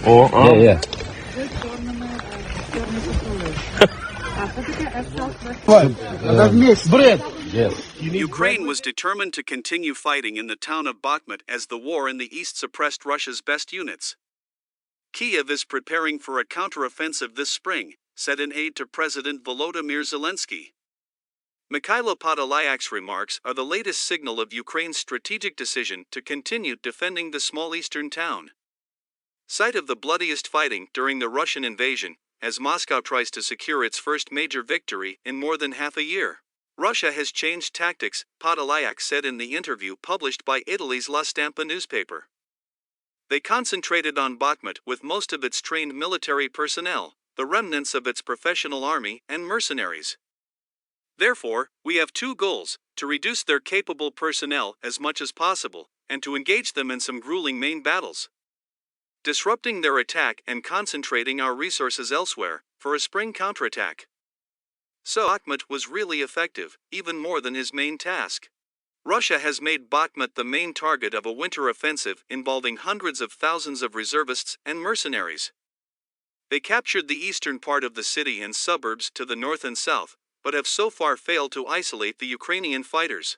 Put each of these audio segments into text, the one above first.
О, а? Yeah. Yes. Ukraine was determined to continue fighting in the town of Bakhmut as the war in the east suppressed Russia's best units. Kyiv is preparing for a counteroffensive this spring, said an aide to President Volodymyr Zelensky. Mykhailo Podolyak's remarks are the latest signal of Ukraine's strategic decision to continue defending the small eastern town. Site of the bloodiest fighting during the Russian invasion, as Moscow tries to secure its first major victory in more than half a year. Russia has changed tactics, Podolyak said in the interview published by Italy's La Stampa newspaper. They concentrated on Bakhmut with most of its trained military personnel, the remnants of its professional army, and mercenaries. Therefore, we have two goals: to reduce their capable personnel as much as possible, and to engage them in some grueling main battles, disrupting their attack and concentrating our resources elsewhere, for a spring counterattack. So Bakhmut was really effective, even more than his main task. Russia has made Bakhmut the main target of a winter offensive involving hundreds of thousands of reservists and mercenaries. They captured the eastern part of the city and suburbs to the north and south, but have so far failed to isolate the Ukrainian fighters.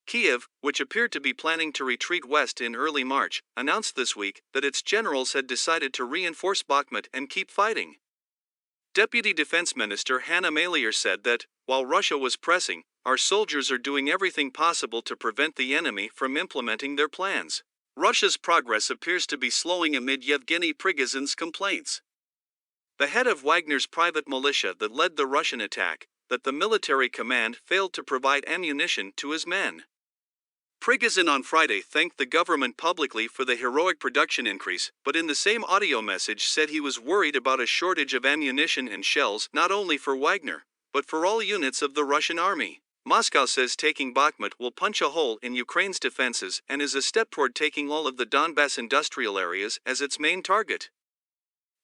Kyiv, which appeared to be planning to retreat west in early March, announced this week that its generals had decided to reinforce Bakhmut and keep fighting. Deputy Defense Minister Hanna Maliar said that, while Russia was pressing, our soldiers are doing everything possible to prevent the enemy from implementing their plans. Russia's progress appears to be slowing amid Yevgeny Prigozhin's complaints. The head of Wagner's private militia that led the Russian attack, that the military command failed to provide ammunition to his men. Prigozhin on Friday thanked the government publicly for the heroic production increase, but in the same audio message said he was worried about a shortage of ammunition and shells not only for Wagner, but for all units of the Russian army. Moscow says taking Bakhmut will punch a hole in Ukraine's defenses and is a step toward taking all of the Donbass industrial areas as its main target.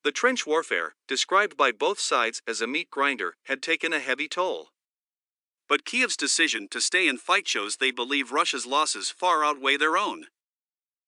The trench warfare, described by both sides as a meat grinder, had taken a heavy toll. But Kyiv's decision to stay and fight shows they believe Russia's losses far outweigh their own.